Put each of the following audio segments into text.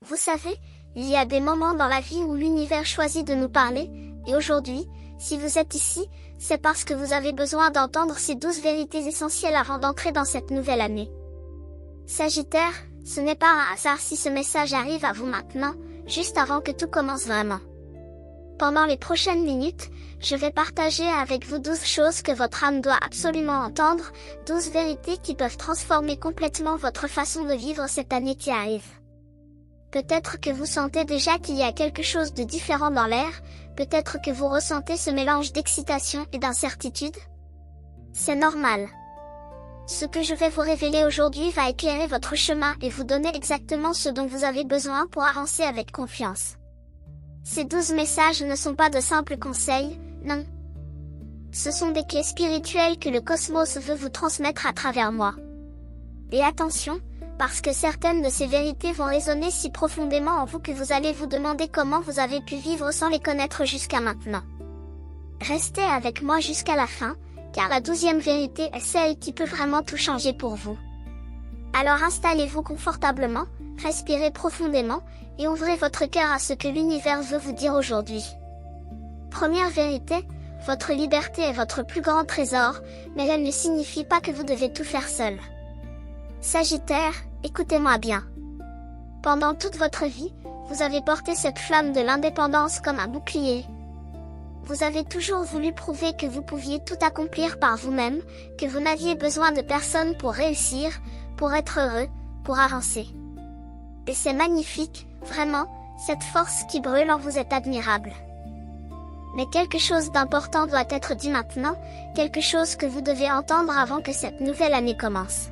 Vous savez, il y a des moments dans la vie où l'univers choisit de nous parler, et aujourd'hui, si vous êtes ici, c'est parce que vous avez besoin d'entendre ces 12 vérités essentielles avant d'entrer dans cette nouvelle année. Sagittaire, ce n'est pas un hasard si ce message arrive à vous maintenant, juste avant que tout commence vraiment. Pendant les prochaines minutes, je vais partager avec vous 12 choses que votre âme doit absolument entendre, 12 vérités qui peuvent transformer complètement votre façon de vivre cette année qui arrive. Peut-être que vous sentez déjà qu'il y a quelque chose de différent dans l'air, peut-être que vous ressentez ce mélange d'excitation et d'incertitude. C'est normal. Ce que je vais vous révéler aujourd'hui va éclairer votre chemin et vous donner exactement ce dont vous avez besoin pour avancer avec confiance. Ces 12 messages ne sont pas de simples conseils, non. Ce sont des clés spirituelles que le cosmos veut vous transmettre à travers moi. Et attention, parce que certaines de ces vérités vont résonner si profondément en vous que vous allez vous demander comment vous avez pu vivre sans les connaître jusqu'à maintenant. Restez avec moi jusqu'à la fin, car la 12e vérité est celle qui peut vraiment tout changer pour vous. Alors installez-vous confortablement, respirez profondément, et ouvrez votre cœur à ce que l'univers veut vous dire aujourd'hui. Première vérité, votre liberté est votre plus grand trésor, mais elle ne signifie pas que vous devez tout faire seul. Sagittaire, écoutez-moi bien. Pendant toute votre vie, vous avez porté cette flamme de l'indépendance comme un bouclier. Vous avez toujours voulu prouver que vous pouviez tout accomplir par vous-même, que vous n'aviez besoin de personne pour réussir, pour être heureux, pour avancer. Et c'est magnifique, vraiment, cette force qui brûle en vous est admirable. Mais quelque chose d'important doit être dit maintenant, quelque chose que vous devez entendre avant que cette nouvelle année commence.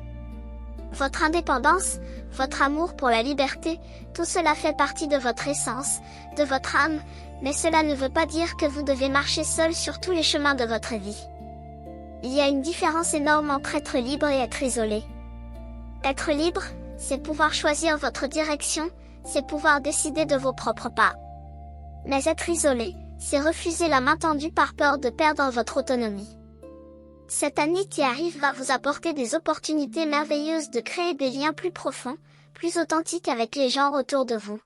Votre indépendance, votre amour pour la liberté, tout cela fait partie de votre essence, de votre âme, mais cela ne veut pas dire que vous devez marcher seul sur tous les chemins de votre vie. Il y a une différence énorme entre être libre et être isolé. Être libre, c'est pouvoir choisir votre direction, c'est pouvoir décider de vos propres pas. Mais être isolé, c'est refuser la main tendue par peur de perdre votre autonomie. Cette année qui arrive va vous apporter des opportunités merveilleuses de créer des liens plus profonds, plus authentiques avec les gens autour de vous.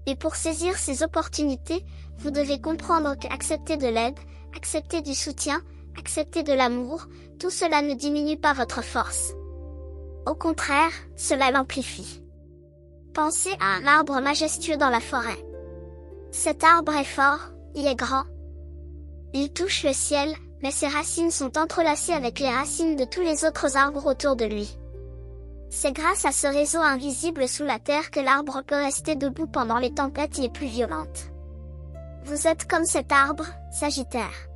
Et pour saisir ces opportunités, vous devez comprendre qu'accepter de l'aide, accepter du soutien, accepter de l'amour, tout cela ne diminue pas votre force. Au contraire, cela l'amplifie. Pensez à un arbre majestueux dans la forêt. Cet arbre est fort, il est grand. Il touche le ciel, mais ses racines sont entrelacées avec les racines de tous les autres arbres autour de lui. C'est grâce à ce réseau invisible sous la terre que l'arbre peut rester debout pendant les tempêtes les plus violentes. Vous êtes comme cet arbre, Sagittaire.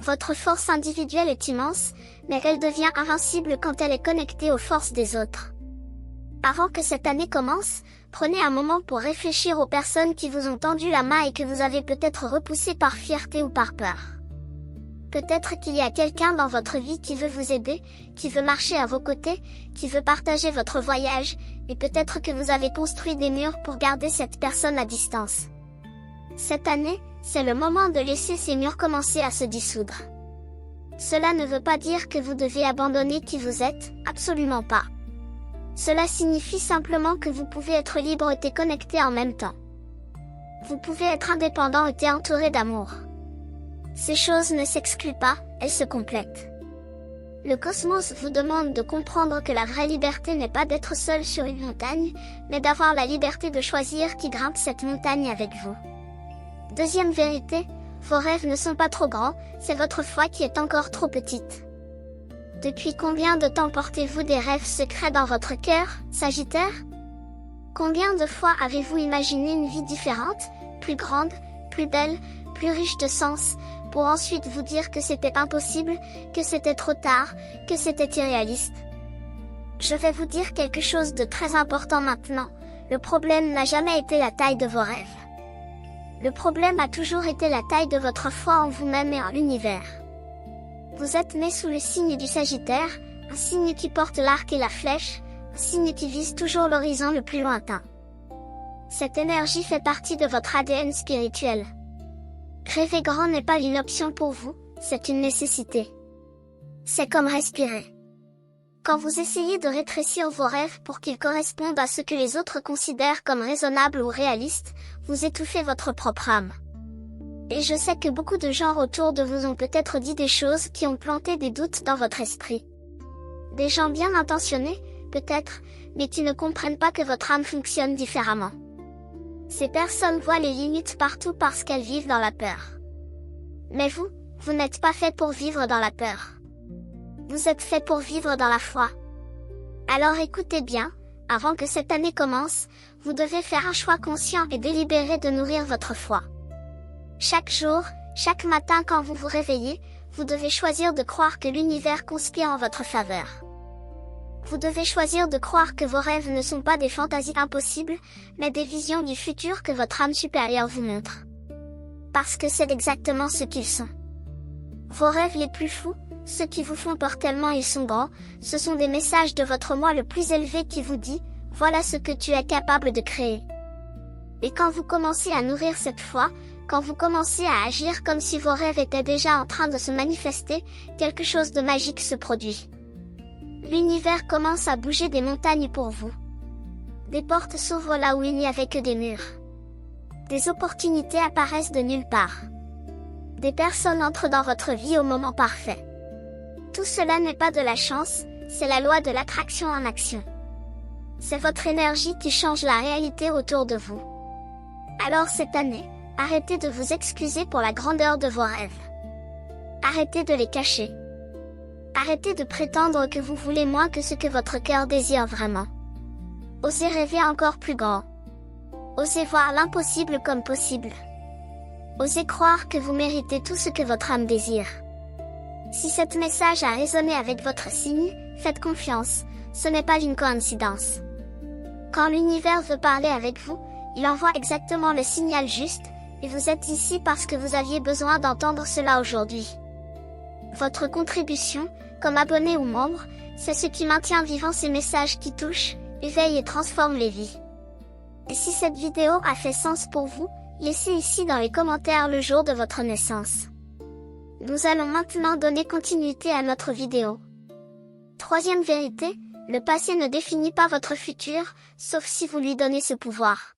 Votre force individuelle est immense, mais elle devient invincible quand elle est connectée aux forces des autres. Avant que cette année commence, prenez un moment pour réfléchir aux personnes qui vous ont tendu la main et que vous avez peut-être repoussées par fierté ou par peur. Peut-être qu'il y a quelqu'un dans votre vie qui veut vous aider, qui veut marcher à vos côtés, qui veut partager votre voyage, et peut-être que vous avez construit des murs pour garder cette personne à distance. Cette année, c'est le moment de laisser ces murs commencer à se dissoudre. Cela ne veut pas dire que vous devez abandonner qui vous êtes, absolument pas. Cela signifie simplement que vous pouvez être libre et connecté en même temps. Vous pouvez être indépendant et entouré d'amour. Ces choses ne s'excluent pas, elles se complètent. Le cosmos vous demande de comprendre que la vraie liberté n'est pas d'être seul sur une montagne, mais d'avoir la liberté de choisir qui grimpe cette montagne avec vous. Deuxième vérité, vos rêves ne sont pas trop grands, c'est votre foi qui est encore trop petite. Depuis combien de temps portez-vous des rêves secrets dans votre cœur, Sagittaire? Combien de fois avez-vous imaginé une vie différente, plus grande, plus belle, plus riche de sens, pour ensuite vous dire que c'était impossible, que c'était trop tard, que c'était irréaliste? Je vais vous dire quelque chose de très important maintenant, le problème n'a jamais été la taille de vos rêves. Le problème a toujours été la taille de votre foi en vous-même et en l'univers. Vous êtes né sous le signe du Sagittaire, un signe qui porte l'arc et la flèche, un signe qui vise toujours l'horizon le plus lointain. Cette énergie fait partie de votre ADN spirituel. Rêver grand n'est pas une option pour vous, c'est une nécessité. C'est comme respirer. Quand vous essayez de rétrécir vos rêves pour qu'ils correspondent à ce que les autres considèrent comme raisonnable ou réaliste, vous étouffez votre propre âme. Et je sais que beaucoup de gens autour de vous ont peut-être dit des choses qui ont planté des doutes dans votre esprit. Des gens bien intentionnés, peut-être, mais qui ne comprennent pas que votre âme fonctionne différemment. Ces personnes voient les limites partout parce qu'elles vivent dans la peur. Mais vous n'êtes pas fait pour vivre dans la peur. Vous êtes fait pour vivre dans la foi. Alors écoutez bien, avant que cette année commence, vous devez faire un choix conscient et délibéré de nourrir votre foi. Chaque jour, chaque matin quand vous vous réveillez, vous devez choisir de croire que l'univers conspire en votre faveur. Vous devez choisir de croire que vos rêves ne sont pas des fantasies impossibles, mais des visions du futur que votre âme supérieure vous montre. Parce que c'est exactement ce qu'ils sont. Vos rêves les plus fous, ceux qui vous font peur tellement ils sont grands, ce sont des messages de votre moi le plus élevé qui vous dit, voilà ce que tu es capable de créer. Et quand vous commencez à nourrir cette foi, quand vous commencez à agir comme si vos rêves étaient déjà en train de se manifester, quelque chose de magique se produit. L'univers commence à bouger des montagnes pour vous. Des portes s'ouvrent là où il n'y avait que des murs. Des opportunités apparaissent de nulle part. Des personnes entrent dans votre vie au moment parfait. Tout cela n'est pas de la chance, c'est la loi de l'attraction en action. C'est votre énergie qui change la réalité autour de vous. Alors cette année, arrêtez de vous excuser pour la grandeur de vos rêves. Arrêtez de les cacher. Arrêtez de prétendre que vous voulez moins que ce que votre cœur désire vraiment. Osez rêver encore plus grand. Osez voir l'impossible comme possible. Osez croire que vous méritez tout ce que votre âme désire. Si cet message a résonné avec votre signe, faites confiance, ce n'est pas une coïncidence. Quand l'univers veut parler avec vous, il envoie exactement le signal juste, et vous êtes ici parce que vous aviez besoin d'entendre cela aujourd'hui. Votre contribution, comme abonné ou membre, c'est ce qui maintient vivant ces messages qui touchent, éveillent et transforment les vies. Et si cette vidéo a fait sens pour vous, laissez ici dans les commentaires le jour de votre naissance. Nous allons maintenant donner continuité à notre vidéo. Troisième vérité, le passé ne définit pas votre futur, sauf si vous lui donnez ce pouvoir.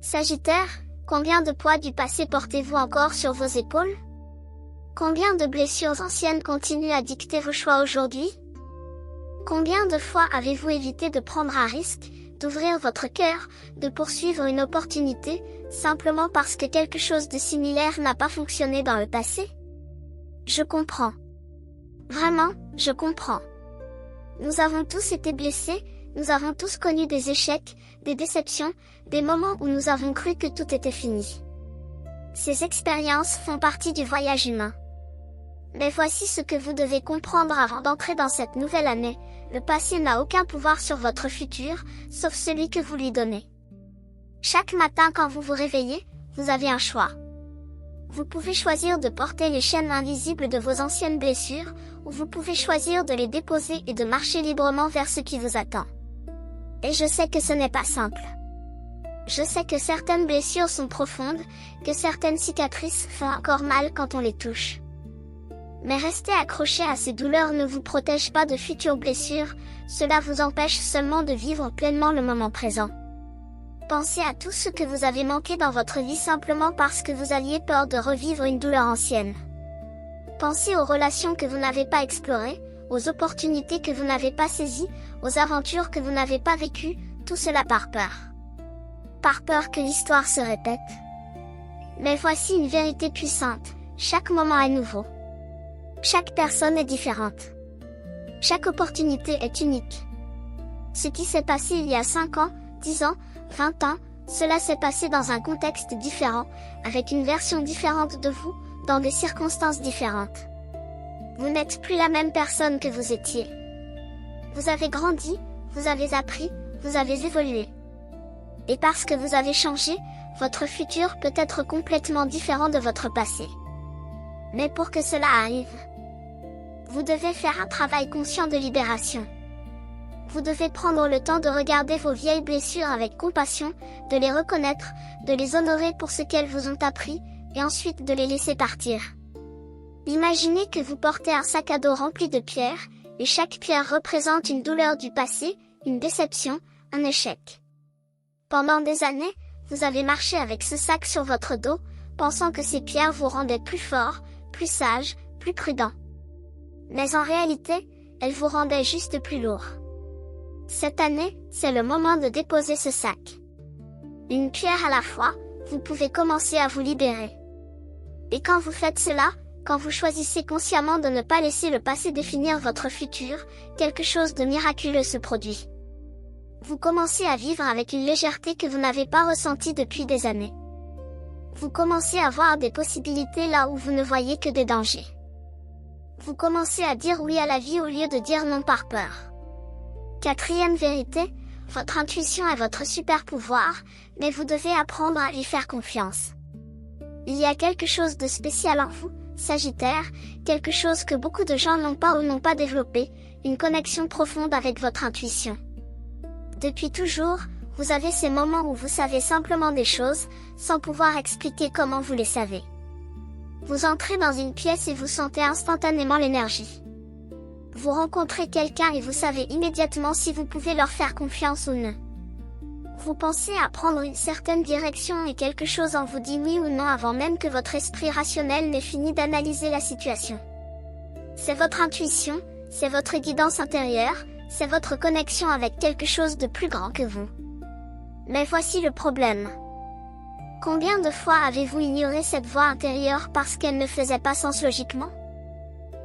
Sagittaire, combien de poids du passé portez-vous encore sur vos épaules? Combien de blessures anciennes continuent à dicter vos choix aujourd'hui? Combien de fois avez-vous évité de prendre un risque, d'ouvrir votre cœur, de poursuivre une opportunité, simplement parce que quelque chose de similaire n'a pas fonctionné dans le passé? Je comprends. Vraiment, je comprends. Nous avons tous été blessés, nous avons tous connu des échecs, des déceptions, des moments où nous avons cru que tout était fini. Ces expériences font partie du voyage humain. Mais voici ce que vous devez comprendre avant d'entrer dans cette nouvelle année, le passé n'a aucun pouvoir sur votre futur, sauf celui que vous lui donnez. Chaque matin quand vous vous réveillez, vous avez un choix. Vous pouvez choisir de porter les chaînes invisibles de vos anciennes blessures, ou vous pouvez choisir de les déposer et de marcher librement vers ce qui vous attend. Et je sais que ce n'est pas simple. Je sais que certaines blessures sont profondes, que certaines cicatrices font encore mal quand on les touche. Mais rester accroché à ces douleurs ne vous protège pas de futures blessures, cela vous empêche seulement de vivre pleinement le moment présent. Pensez à tout ce que vous avez manqué dans votre vie simplement parce que vous aviez peur de revivre une douleur ancienne. Pensez aux relations que vous n'avez pas explorées, aux opportunités que vous n'avez pas saisies, aux aventures que vous n'avez pas vécues, tout cela par peur. Par peur que l'histoire se répète. Mais voici une vérité puissante, chaque moment est nouveau. Chaque personne est différente. Chaque opportunité est unique. Ce qui s'est passé il y a 5 ans, 10 ans, 20 ans, cela s'est passé dans un contexte différent, avec une version différente de vous, dans des circonstances différentes. Vous n'êtes plus la même personne que vous étiez. Vous avez grandi, vous avez appris, vous avez évolué. Et parce que vous avez changé, votre futur peut être complètement différent de votre passé. Mais pour que cela arrive, vous devez faire un travail conscient de libération. Vous devez prendre le temps de regarder vos vieilles blessures avec compassion, de les reconnaître, de les honorer pour ce qu'elles vous ont appris, et ensuite de les laisser partir. Imaginez que vous portez un sac à dos rempli de pierres, et chaque pierre représente une douleur du passé, une déception, un échec. Pendant des années, vous avez marché avec ce sac sur votre dos, pensant que ces pierres vous rendaient plus fort, plus sage, plus prudent. Mais en réalité, elles vous rendaient juste plus lourd. Cette année, c'est le moment de déposer ce sac. Une pierre à la fois, vous pouvez commencer à vous libérer. Et quand vous faites cela, quand vous choisissez consciemment de ne pas laisser le passé définir votre futur, quelque chose de miraculeux se produit. Vous commencez à vivre avec une légèreté que vous n'avez pas ressentie depuis des années. Vous commencez à voir des possibilités là où vous ne voyez que des dangers. Vous commencez à dire oui à la vie au lieu de dire non par peur. Quatrième vérité, votre intuition est votre super pouvoir, mais vous devez apprendre à lui faire confiance. Il y a quelque chose de spécial en vous, Sagittaire, quelque chose que beaucoup de gens n'ont pas ou n'ont pas développé, une connexion profonde avec votre intuition. Depuis toujours, vous avez ces moments où vous savez simplement des choses, sans pouvoir expliquer comment vous les savez. Vous entrez dans une pièce et vous sentez instantanément l'énergie. Vous rencontrez quelqu'un et vous savez immédiatement si vous pouvez leur faire confiance ou non. Vous pensez à prendre une certaine direction et quelque chose en vous dit oui ou non avant même que votre esprit rationnel n'ait fini d'analyser la situation. C'est votre intuition, c'est votre guidance intérieure, c'est votre connexion avec quelque chose de plus grand que vous. Mais voici le problème. Combien de fois avez-vous ignoré cette voix intérieure parce qu'elle ne faisait pas sens logiquement?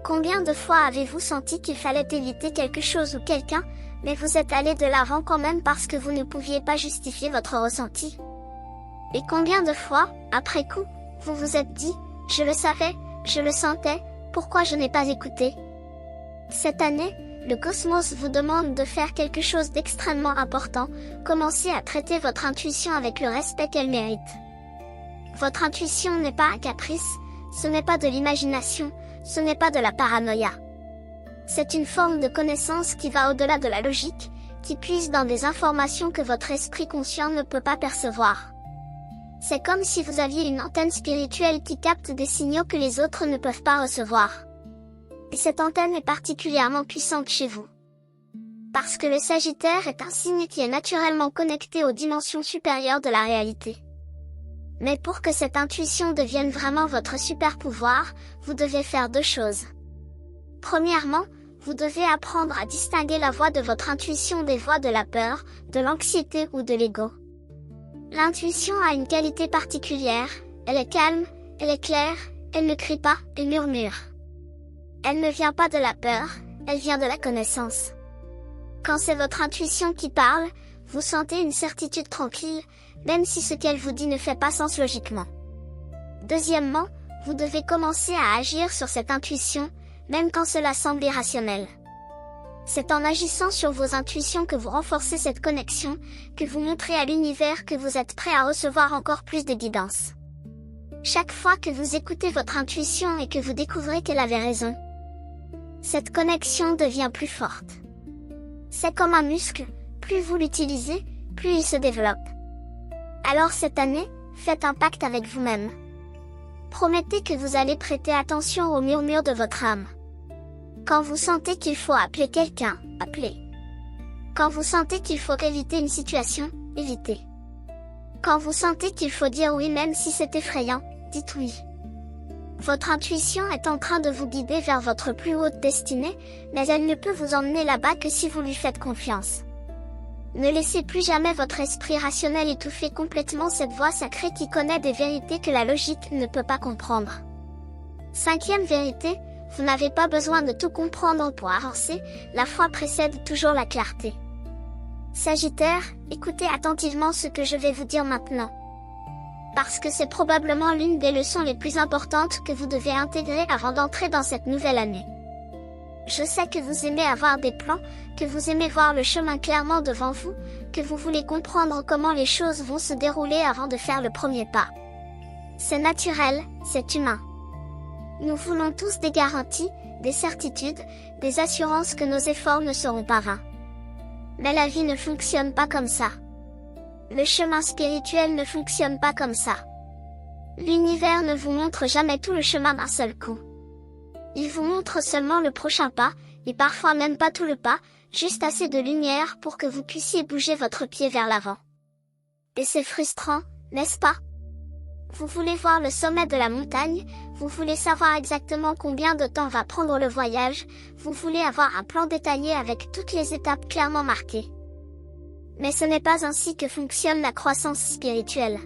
Combien de fois avez-vous senti qu'il fallait éviter quelque chose ou quelqu'un, mais vous êtes allé de l'avant quand même parce que vous ne pouviez pas justifier votre ressenti? Et combien de fois, après coup, vous vous êtes dit, je le savais, je le sentais, pourquoi je n'ai pas écouté? Cette année, le cosmos vous demande de faire quelque chose d'extrêmement important, commencez à traiter votre intuition avec le respect qu'elle mérite. Votre intuition n'est pas un caprice, ce n'est pas de l'imagination, ce n'est pas de la paranoïa. C'est une forme de connaissance qui va au-delà de la logique, qui puise dans des informations que votre esprit conscient ne peut pas percevoir. C'est comme si vous aviez une antenne spirituelle qui capte des signaux que les autres ne peuvent pas recevoir. Et cette antenne est particulièrement puissante chez vous. Parce que le Sagittaire est un signe qui est naturellement connecté aux dimensions supérieures de la réalité. Mais pour que cette intuition devienne vraiment votre super pouvoir, vous devez faire deux choses. Premièrement, vous devez apprendre à distinguer la voix de votre intuition des voix de la peur, de l'anxiété ou de l'ego. L'intuition a une qualité particulière, elle est calme, elle est claire, elle ne crie pas, elle murmure. Elle ne vient pas de la peur, elle vient de la connaissance. Quand c'est votre intuition qui parle, vous sentez une certitude tranquille, même si ce qu'elle vous dit ne fait pas sens logiquement. Deuxièmement, vous devez commencer à agir sur cette intuition, même quand cela semble irrationnel. C'est en agissant sur vos intuitions que vous renforcez cette connexion, que vous montrez à l'univers que vous êtes prêt à recevoir encore plus de guidance. Chaque fois que vous écoutez votre intuition et que vous découvrez qu'elle avait raison, cette connexion devient plus forte. C'est comme un muscle, plus vous l'utilisez, plus il se développe. Alors cette année, faites un pacte avec vous-même. Promettez que vous allez prêter attention au murmure de votre âme. Quand vous sentez qu'il faut appeler quelqu'un, appelez. Quand vous sentez qu'il faut éviter une situation, évitez. Quand vous sentez qu'il faut dire oui même si c'est effrayant, dites oui. Votre intuition est en train de vous guider vers votre plus haute destinée, mais elle ne peut vous emmener là-bas que si vous lui faites confiance. Ne laissez plus jamais votre esprit rationnel étouffer complètement cette voix sacrée qui connaît des vérités que la logique ne peut pas comprendre. Cinquième vérité, vous n'avez pas besoin de tout comprendre pour avancer, la foi précède toujours la clarté. Sagittaire, écoutez attentivement ce que je vais vous dire maintenant. Parce que c'est probablement l'une des leçons les plus importantes que vous devez intégrer avant d'entrer dans cette nouvelle année. Je sais que vous aimez avoir des plans, que vous aimez voir le chemin clairement devant vous, que vous voulez comprendre comment les choses vont se dérouler avant de faire le premier pas. C'est naturel, c'est humain. Nous voulons tous des garanties, des certitudes, des assurances que nos efforts ne seront pas vains. Mais la vie ne fonctionne pas comme ça. Le chemin spirituel ne fonctionne pas comme ça. L'univers ne vous montre jamais tout le chemin d'un seul coup. Il vous montre seulement le prochain pas, et parfois même pas tout le pas, juste assez de lumière pour que vous puissiez bouger votre pied vers l'avant. Et c'est frustrant, n'est-ce pas? Vous voulez voir le sommet de la montagne, vous voulez savoir exactement combien de temps va prendre le voyage, vous voulez avoir un plan détaillé avec toutes les étapes clairement marquées. Mais ce n'est pas ainsi que fonctionne la croissance spirituelle.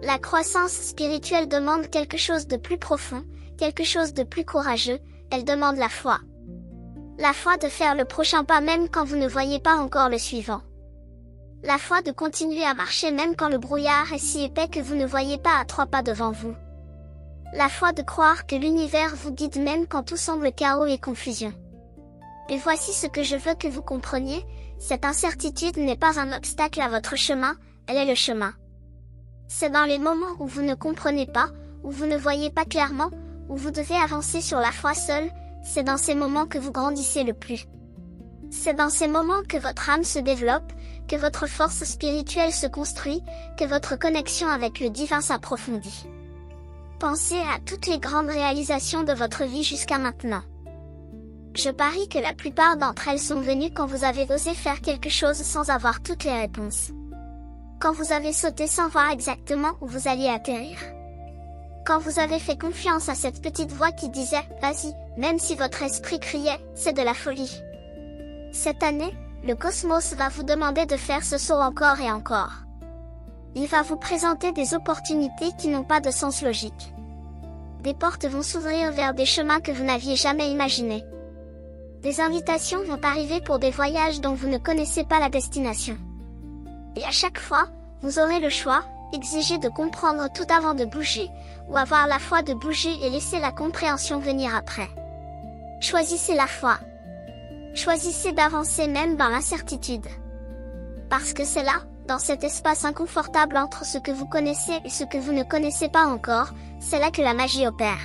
La croissance spirituelle demande quelque chose de plus profond, quelque chose de plus courageux, elle demande la foi. La foi de faire le prochain pas même quand vous ne voyez pas encore le suivant. La foi de continuer à marcher même quand le brouillard est si épais que vous ne voyez pas à 3 pas devant vous. La foi de croire que l'univers vous guide même quand tout semble chaos et confusion. Et voici ce que je veux que vous compreniez, cette incertitude n'est pas un obstacle à votre chemin, elle est le chemin. C'est dans les moments où vous ne comprenez pas, où vous ne voyez pas clairement, où vous devez avancer sur la foi seule, c'est dans ces moments que vous grandissez le plus. C'est dans ces moments que votre âme se développe, que votre force spirituelle se construit, que votre connexion avec le divin s'approfondit. Pensez à toutes les grandes réalisations de votre vie jusqu'à maintenant. Je parie que la plupart d'entre elles sont venues quand vous avez osé faire quelque chose sans avoir toutes les réponses. Quand vous avez sauté sans voir exactement où vous alliez atterrir. Quand vous avez fait confiance à cette petite voix qui disait « Vas-y », même si votre esprit criait « C'est de la folie ». Cette année, le cosmos va vous demander de faire ce saut encore et encore. Il va vous présenter des opportunités qui n'ont pas de sens logique. Des portes vont s'ouvrir vers des chemins que vous n'aviez jamais imaginés. Des invitations vont arriver pour des voyages dont vous ne connaissez pas la destination. Et à chaque fois, vous aurez le choix, exiger de comprendre tout avant de bouger, ou avoir la foi de bouger et laisser la compréhension venir après. Choisissez la foi. Choisissez d'avancer même dans l'incertitude. Parce que c'est là, dans cet espace inconfortable entre ce que vous connaissez et ce que vous ne connaissez pas encore, c'est là que la magie opère.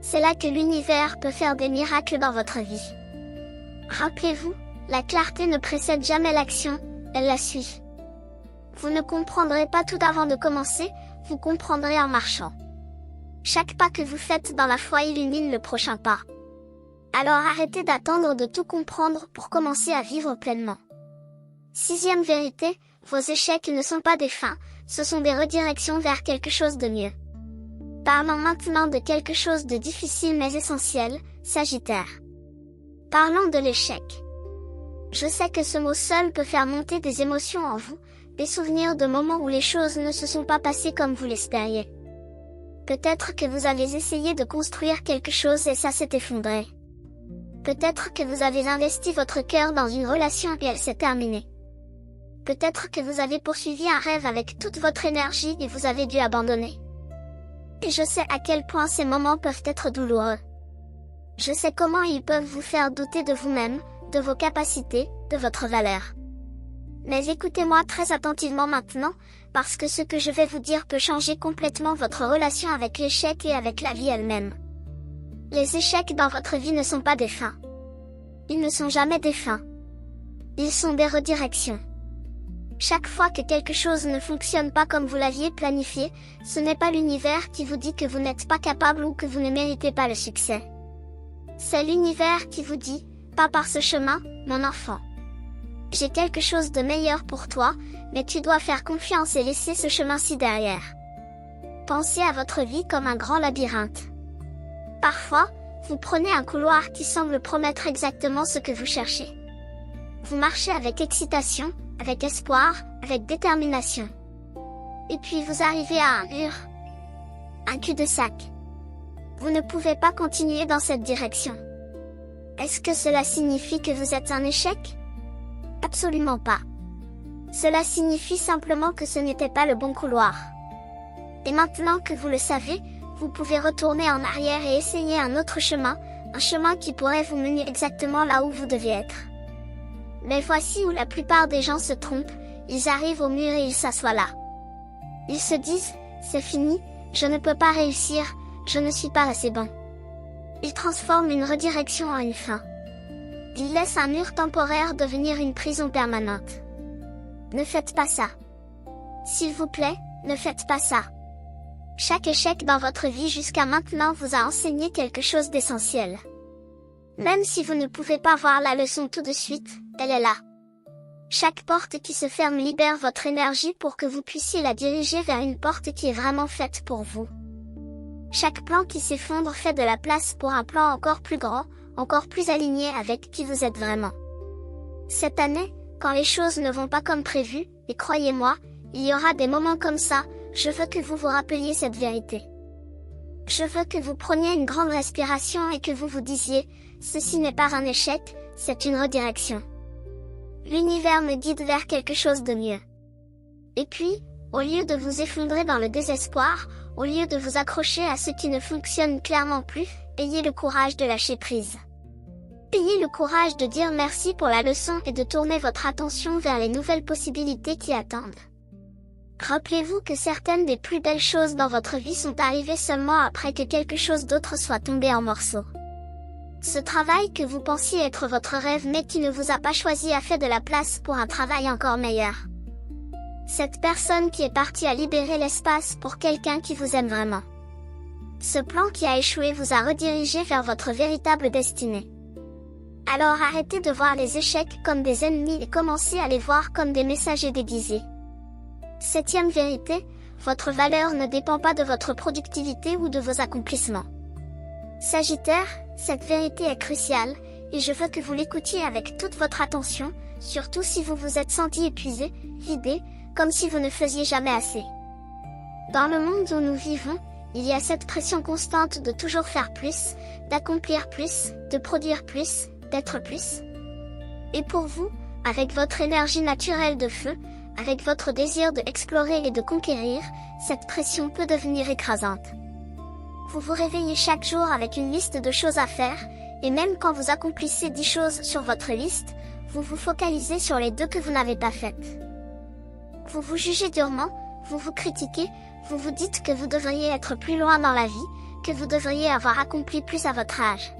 C'est là que l'univers peut faire des miracles dans votre vie. Rappelez-vous, la clarté ne précède jamais l'action, elle la suit. Vous ne comprendrez pas tout avant de commencer, vous comprendrez en marchant. Chaque pas que vous faites dans la foi illumine le prochain pas. Alors arrêtez d'attendre de tout comprendre pour commencer à vivre pleinement. 6e vérité, vos échecs ne sont pas des fins, ce sont des redirections vers quelque chose de mieux. Parlons maintenant de quelque chose de difficile mais essentiel, Sagittaire. Parlons de l'échec. Je sais que ce mot seul peut faire monter des émotions en vous, des souvenirs de moments où les choses ne se sont pas passées comme vous l'espériez. Peut-être que vous avez essayé de construire quelque chose et ça s'est effondré. Peut-être que vous avez investi votre cœur dans une relation et elle s'est terminée. Peut-être que vous avez poursuivi un rêve avec toute votre énergie et vous avez dû abandonner. Et je sais à quel point ces moments peuvent être douloureux. Je sais comment ils peuvent vous faire douter de vous-même, de vos capacités, de votre valeur. Mais écoutez-moi très attentivement maintenant, parce que ce que je vais vous dire peut changer complètement votre relation avec l'échec et avec la vie elle-même. Les échecs dans votre vie ne sont pas des fins. Ils ne sont jamais des fins. Ils sont des redirections. Chaque fois que quelque chose ne fonctionne pas comme vous l'aviez planifié, ce n'est pas l'univers qui vous dit que vous n'êtes pas capable ou que vous ne méritez pas le succès. C'est l'univers qui vous dit, pas par ce chemin, mon enfant. J'ai quelque chose de meilleur pour toi, mais tu dois faire confiance et laisser ce chemin-ci derrière. Pensez à votre vie comme un grand labyrinthe. Parfois, vous prenez un couloir qui semble promettre exactement ce que vous cherchez. Vous marchez avec excitation, avec espoir, avec détermination. Et puis vous arrivez à un mur. Un cul-de-sac. Vous ne pouvez pas continuer dans cette direction. Est-ce que cela signifie que vous êtes un échec? Absolument pas. Cela signifie simplement que ce n'était pas le bon couloir. Et maintenant que vous le savez, vous pouvez retourner en arrière et essayer un autre chemin, un chemin qui pourrait vous mener exactement là où vous devez être. Mais voici où la plupart des gens se trompent, ils arrivent au mur et ils s'assoient là. Ils se disent, c'est fini, je ne peux pas réussir, je ne suis pas assez bon. Ils transforment une redirection en une fin. Ils laissent un mur temporaire devenir une prison permanente. Ne faites pas ça. S'il vous plaît, ne faites pas ça. Chaque échec dans votre vie jusqu'à maintenant vous a enseigné quelque chose d'essentiel. Même si vous ne pouvez pas voir la leçon tout de suite, elle est là. Chaque porte qui se ferme libère votre énergie pour que vous puissiez la diriger vers une porte qui est vraiment faite pour vous. Chaque plan qui s'effondre fait de la place pour un plan encore plus grand, encore plus aligné avec qui vous êtes vraiment. Cette année, quand les choses ne vont pas comme prévu, et croyez-moi, il y aura des moments comme ça, je veux que vous vous rappeliez cette vérité. Je veux que vous preniez une grande respiration et que vous vous disiez, ceci n'est pas un échec, c'est une redirection. L'univers me guide vers quelque chose de mieux. Et puis, au lieu de vous effondrer dans le désespoir, au lieu de vous accrocher à ce qui ne fonctionne clairement plus, ayez le courage de lâcher prise. Ayez le courage de dire merci pour la leçon et de tourner votre attention vers les nouvelles possibilités qui attendent. Rappelez-vous que certaines des plus belles choses dans votre vie sont arrivées seulement après que quelque chose d'autre soit tombé en morceaux. Ce travail que vous pensiez être votre rêve mais qui ne vous a pas choisi a fait de la place pour un travail encore meilleur. Cette personne qui est partie a libéré l'espace pour quelqu'un qui vous aime vraiment. Ce plan qui a échoué vous a redirigé vers votre véritable destinée. Alors arrêtez de voir les échecs comme des ennemis et commencez à les voir comme des messagers déguisés. 7e vérité, votre valeur ne dépend pas de votre productivité ou de vos accomplissements. Sagittaire, cette vérité est cruciale, et je veux que vous l'écoutiez avec toute votre attention, surtout si vous vous êtes senti épuisé, vidé, comme si vous ne faisiez jamais assez. Dans le monde où nous vivons, il y a cette pression constante de toujours faire plus, d'accomplir plus, de produire plus, d'être plus. Et pour vous, avec votre énergie naturelle de feu, avec votre désir de explorer et de conquérir, cette pression peut devenir écrasante. Vous vous réveillez chaque jour avec une liste de choses à faire, et même quand vous accomplissez 10 choses sur votre liste, vous vous focalisez sur les 2 que vous n'avez pas faites. Vous vous jugez durement, vous vous critiquez, vous vous dites que vous devriez être plus loin dans la vie, que vous devriez avoir accompli plus à votre âge.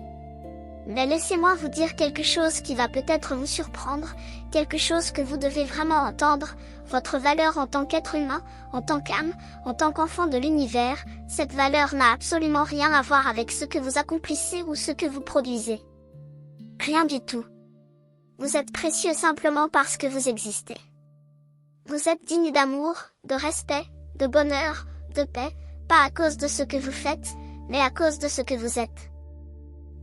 Mais laissez-moi vous dire quelque chose qui va peut-être vous surprendre, quelque chose que vous devez vraiment entendre, votre valeur en tant qu'être humain, en tant qu'âme, en tant qu'enfant de l'univers, cette valeur n'a absolument rien à voir avec ce que vous accomplissez ou ce que vous produisez. Rien du tout. Vous êtes précieux simplement parce que vous existez. Vous êtes digne d'amour, de respect, de bonheur, de paix, pas à cause de ce que vous faites, mais à cause de ce que vous êtes.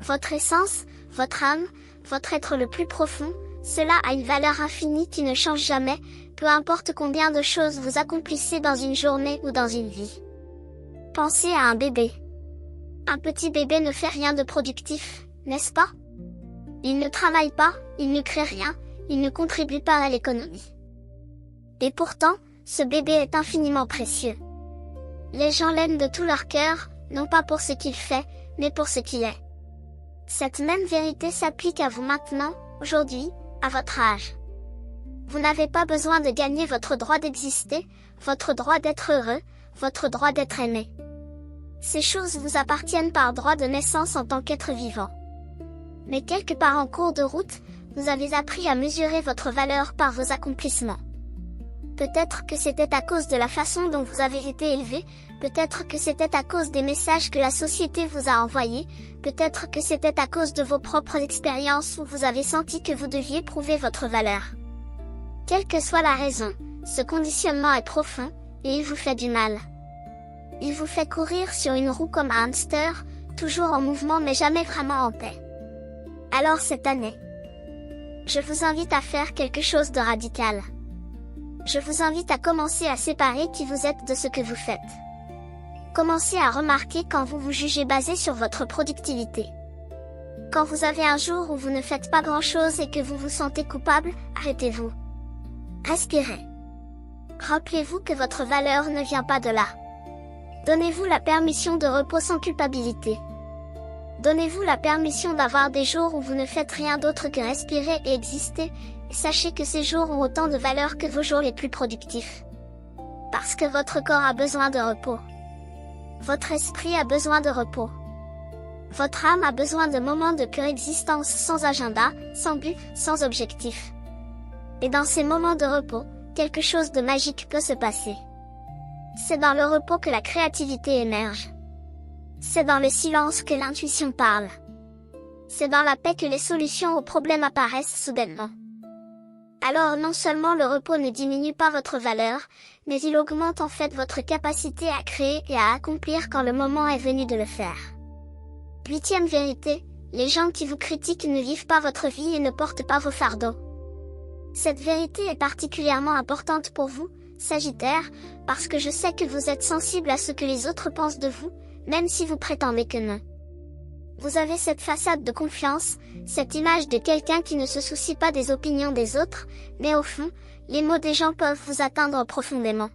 Votre essence, votre âme, votre être le plus profond, cela a une valeur infinie qui ne change jamais, peu importe combien de choses vous accomplissez dans une journée ou dans une vie. Pensez à un bébé. Un petit bébé ne fait rien de productif, n'est-ce pas? Il ne travaille pas, il ne crée rien, il ne contribue pas à l'économie. Et pourtant, ce bébé est infiniment précieux. Les gens l'aiment de tout leur cœur, non pas pour ce qu'il fait, mais pour ce qu'il est. Cette même vérité s'applique à vous maintenant, aujourd'hui, à votre âge. Vous n'avez pas besoin de gagner votre droit d'exister, votre droit d'être heureux, votre droit d'être aimé. Ces choses vous appartiennent par droit de naissance en tant qu'être vivant. Mais quelque part en cours de route, vous avez appris à mesurer votre valeur par vos accomplissements. Peut-être que c'était à cause de la façon dont vous avez été élevé, peut-être que c'était à cause des messages que la société vous a envoyés, peut-être que c'était à cause de vos propres expériences où vous avez senti que vous deviez prouver votre valeur. Quelle que soit la raison, ce conditionnement est profond, et il vous fait du mal. Il vous fait courir sur une roue comme un hamster, toujours en mouvement mais jamais vraiment en paix. Alors cette année, je vous invite à faire quelque chose de radical. Je vous invite à commencer à séparer qui vous êtes de ce que vous faites. Commencez à remarquer quand vous vous jugez basé sur votre productivité. Quand vous avez un jour où vous ne faites pas grand-chose et que vous vous sentez coupable, arrêtez-vous. Respirez. Rappelez-vous que votre valeur ne vient pas de là. Donnez-vous la permission de repos sans culpabilité. Donnez-vous la permission d'avoir des jours où vous ne faites rien d'autre que respirer et exister, et sachez que ces jours ont autant de valeur que vos jours les plus productifs. Parce que votre corps a besoin de repos. Votre esprit a besoin de repos. Votre âme a besoin de moments de pure existence sans agenda, sans but, sans objectif. Et dans ces moments de repos, quelque chose de magique peut se passer. C'est dans le repos que la créativité émerge. C'est dans le silence que l'intuition parle. C'est dans la paix que les solutions aux problèmes apparaissent soudainement. Alors non seulement le repos ne diminue pas votre valeur, mais il augmente en fait votre capacité à créer et à accomplir quand le moment est venu de le faire. 8e vérité, les gens qui vous critiquent ne vivent pas votre vie et ne portent pas vos fardeaux. Cette vérité est particulièrement importante pour vous, Sagittaire, parce que je sais que vous êtes sensible à ce que les autres pensent de vous, même si vous prétendez que non. Vous avez cette façade de confiance, cette image de quelqu'un qui ne se soucie pas des opinions des autres, mais au fond, les mots des gens peuvent vous atteindre profondément.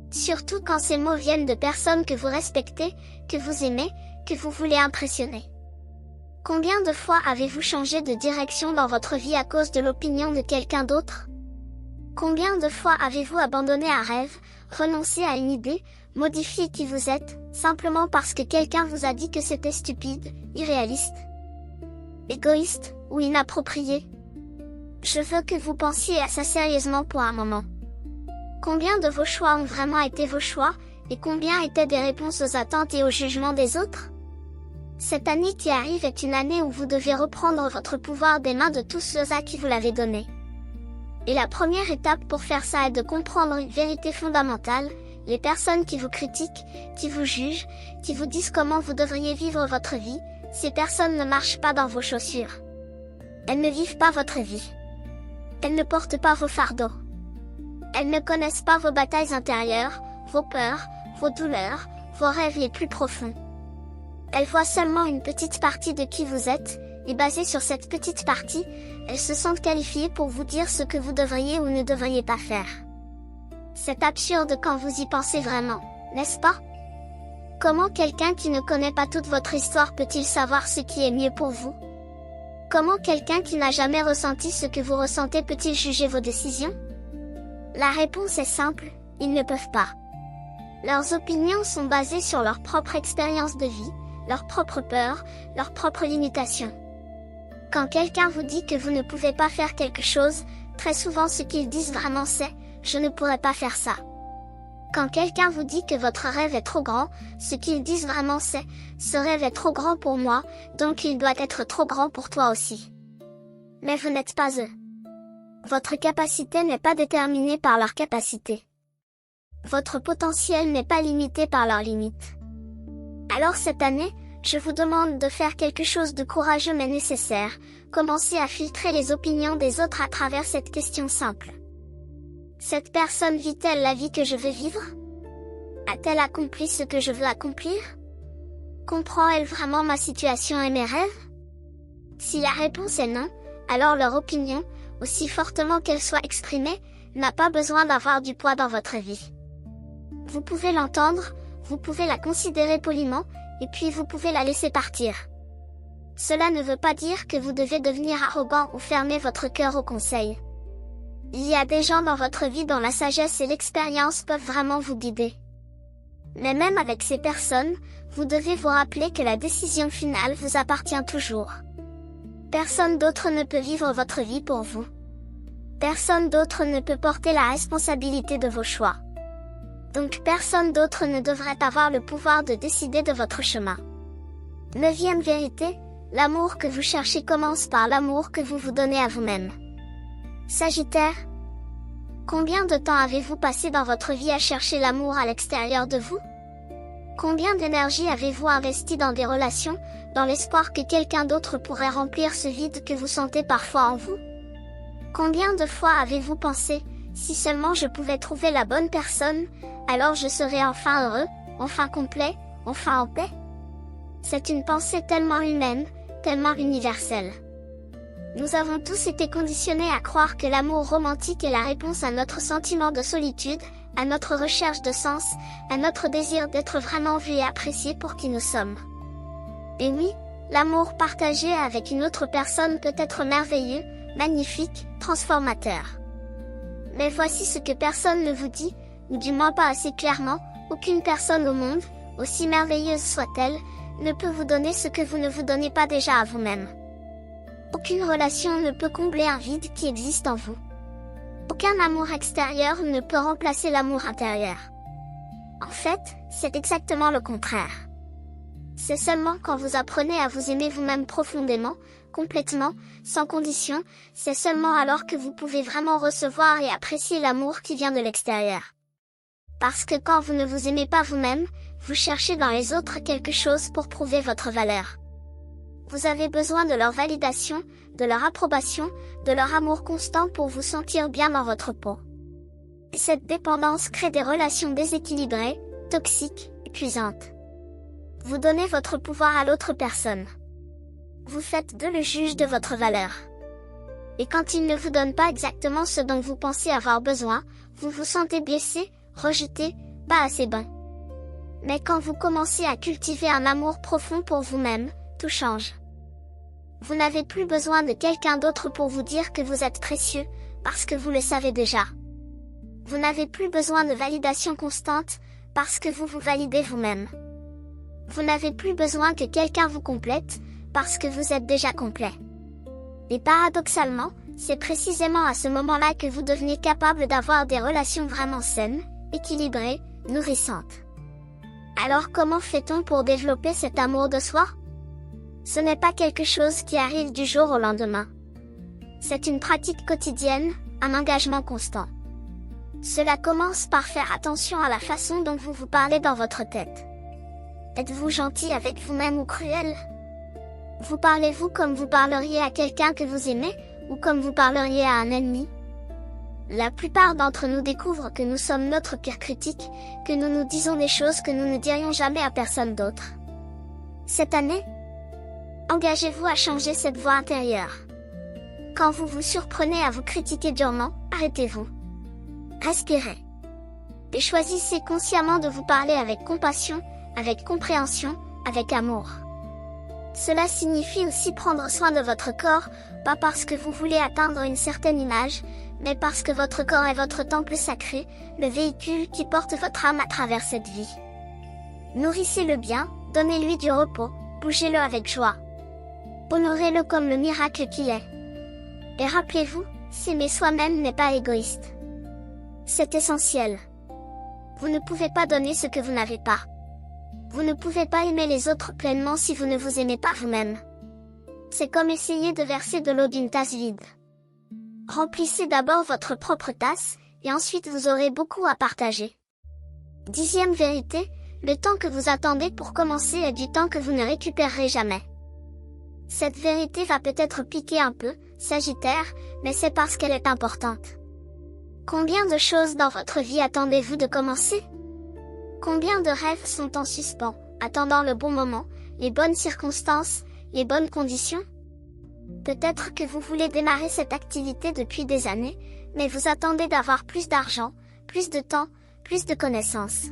Surtout quand ces mots viennent de personnes que vous respectez, que vous aimez, que vous voulez impressionner. Combien de fois avez-vous changé de direction dans votre vie à cause de l'opinion de quelqu'un d'autre? Combien de fois avez-vous abandonné un rêve, renoncé à une idée, modifié qui vous êtes, simplement parce que quelqu'un vous a dit que c'était stupide, irréaliste, égoïste ou inapproprié? Je veux que vous pensiez à ça sérieusement pour un moment. Combien de vos choix ont vraiment été vos choix, et combien étaient des réponses aux attentes et aux jugements des autres? Cette année qui arrive est une année où vous devez reprendre votre pouvoir des mains de tous ceux à qui vous l'avez donné. Et la première étape pour faire ça est de comprendre une vérité fondamentale: les personnes qui vous critiquent, qui vous jugent, qui vous disent comment vous devriez vivre votre vie, ces personnes ne marchent pas dans vos chaussures. Elles ne vivent pas votre vie. Elles ne portent pas vos fardeaux. Elles ne connaissent pas vos batailles intérieures, vos peurs, vos douleurs, vos rêves les plus profonds. Elles voient seulement une petite partie de qui vous êtes, et basée sur cette petite partie, elles se sentent qualifiées pour vous dire ce que vous devriez ou ne devriez pas faire. C'est absurde quand vous y pensez vraiment, n'est-ce pas? Comment quelqu'un qui ne connaît pas toute votre histoire peut-il savoir ce qui est mieux pour vous? Comment quelqu'un qui n'a jamais ressenti ce que vous ressentez peut-il juger vos décisions? La réponse est simple, ils ne peuvent pas. Leurs opinions sont basées sur leur propre expérience de vie, leurs propres peurs, leurs propres limitations. Quand quelqu'un vous dit que vous ne pouvez pas faire quelque chose, très souvent ce qu'ils disent vraiment c'est « je ne pourrais pas faire ça ». Quand quelqu'un vous dit que votre rêve est trop grand, ce qu'ils disent vraiment c'est « ce rêve est trop grand pour moi, donc il doit être trop grand pour toi aussi ». Mais vous n'êtes pas eux. Votre capacité n'est pas déterminée par leur capacité. Votre potentiel n'est pas limité par leurs limites. Alors cette année, je vous demande de faire quelque chose de courageux mais nécessaire. Commencez à filtrer les opinions des autres à travers cette question simple. Cette personne vit-elle la vie que je veux vivre? A-t-elle accompli ce que je veux accomplir? Comprend-elle vraiment ma situation et mes rêves? Si la réponse est non, alors leur opinion, aussi fortement qu'elle soit exprimée, n'a pas besoin d'avoir du poids dans votre vie. Vous pouvez l'entendre, vous pouvez la considérer poliment, et puis vous pouvez la laisser partir. Cela ne veut pas dire que vous devez devenir arrogant ou fermer votre cœur aux conseils. Il y a des gens dans votre vie dont la sagesse et l'expérience peuvent vraiment vous guider. Mais même avec ces personnes, vous devez vous rappeler que la décision finale vous appartient toujours. Personne d'autre ne peut vivre votre vie pour vous. Personne d'autre ne peut porter la responsabilité de vos choix. Donc personne d'autre ne devrait avoir le pouvoir de décider de votre chemin. 9e vérité, l'amour que vous cherchez commence par l'amour que vous vous donnez à vous-même. Sagittaire, combien de temps avez-vous passé dans votre vie à chercher l'amour à l'extérieur de vous? Combien d'énergie avez-vous investi dans des relations, dans l'espoir que quelqu'un d'autre pourrait remplir ce vide que vous sentez parfois en vous? Combien de fois avez-vous pensé, si seulement je pouvais trouver la bonne personne, alors je serais enfin heureux, enfin complet, enfin en paix? C'est une pensée tellement humaine, tellement universelle. Nous avons tous été conditionnés à croire que l'amour romantique est la réponse à notre sentiment de solitude, à notre recherche de sens, à notre désir d'être vraiment vu et apprécié pour qui nous sommes. Et oui, l'amour partagé avec une autre personne peut être merveilleux, magnifique, transformateur. Mais voici ce que personne ne vous dit, ou du moins pas assez clairement: aucune personne au monde, aussi merveilleuse soit-elle, ne peut vous donner ce que vous ne vous donnez pas déjà à vous-même. Aucune relation ne peut combler un vide qui existe en vous. Aucun amour extérieur ne peut remplacer l'amour intérieur. En fait, c'est exactement le contraire. C'est seulement quand vous apprenez à vous aimer vous-même profondément, complètement, sans condition, c'est seulement alors que vous pouvez vraiment recevoir et apprécier l'amour qui vient de l'extérieur. Parce que quand vous ne vous aimez pas vous-même, vous cherchez dans les autres quelque chose pour prouver votre valeur. Vous avez besoin de leur validation, de leur approbation, de leur amour constant pour vous sentir bien dans votre peau. Et cette dépendance crée des relations déséquilibrées, toxiques, épuisantes. Vous donnez votre pouvoir à l'autre personne. Vous faites d'eux le juge de votre valeur. Et quand ils ne vous donnent pas exactement ce dont vous pensez avoir besoin, vous vous sentez blessé, rejeté, pas assez bon. Mais quand vous commencez à cultiver un amour profond pour vous-même, tout change. Vous n'avez plus besoin de quelqu'un d'autre pour vous dire que vous êtes précieux, parce que vous le savez déjà. Vous n'avez plus besoin de validation constante, parce que vous vous validez vous-même. Vous n'avez plus besoin que quelqu'un vous complète, parce que vous êtes déjà complet. Et paradoxalement, c'est précisément à ce moment-là que vous devenez capable d'avoir des relations vraiment saines, équilibrées, nourrissantes. Alors comment fait-on pour développer cet amour de soi? Ce n'est pas quelque chose qui arrive du jour au lendemain. C'est une pratique quotidienne, un engagement constant. Cela commence par faire attention à la façon dont vous vous parlez dans votre tête. Êtes-vous gentil avec vous-même ou cruel? Vous parlez-vous comme vous parleriez à quelqu'un que vous aimez, ou comme vous parleriez à un ennemi? La plupart d'entre nous découvrent que nous sommes notre pire critique, que nous nous disons des choses que nous ne dirions jamais à personne d'autre. Cette année, engagez-vous à changer cette voix intérieure. Quand vous vous surprenez à vous critiquer durement, arrêtez-vous. Respirez. Et choisissez consciemment de vous parler avec compassion, avec compréhension, avec amour. Cela signifie aussi prendre soin de votre corps, pas parce que vous voulez atteindre une certaine image, mais parce que votre corps est votre temple sacré, le véhicule qui porte votre âme à travers cette vie. Nourrissez-le bien, donnez-lui du repos, bougez-le avec joie. Honorez-le comme le miracle qu'il est. Et rappelez-vous, s'aimer soi-même n'est pas égoïste. C'est essentiel. Vous ne pouvez pas donner ce que vous n'avez pas. Vous ne pouvez pas aimer les autres pleinement si vous ne vous aimez pas vous-même. C'est comme essayer de verser de l'eau d'une tasse vide. Remplissez d'abord votre propre tasse, et ensuite vous aurez beaucoup à partager. 10e vérité, le temps que vous attendez pour commencer est du temps que vous ne récupérerez jamais. Cette vérité va peut-être piquer un peu, Sagittaire, mais c'est parce qu'elle est importante. Combien de choses dans votre vie attendez-vous de commencer? Combien de rêves sont en suspens, attendant le bon moment, les bonnes circonstances, les bonnes conditions? Peut-être que vous voulez démarrer cette activité depuis des années, mais vous attendez d'avoir plus d'argent, plus de temps, plus de connaissances.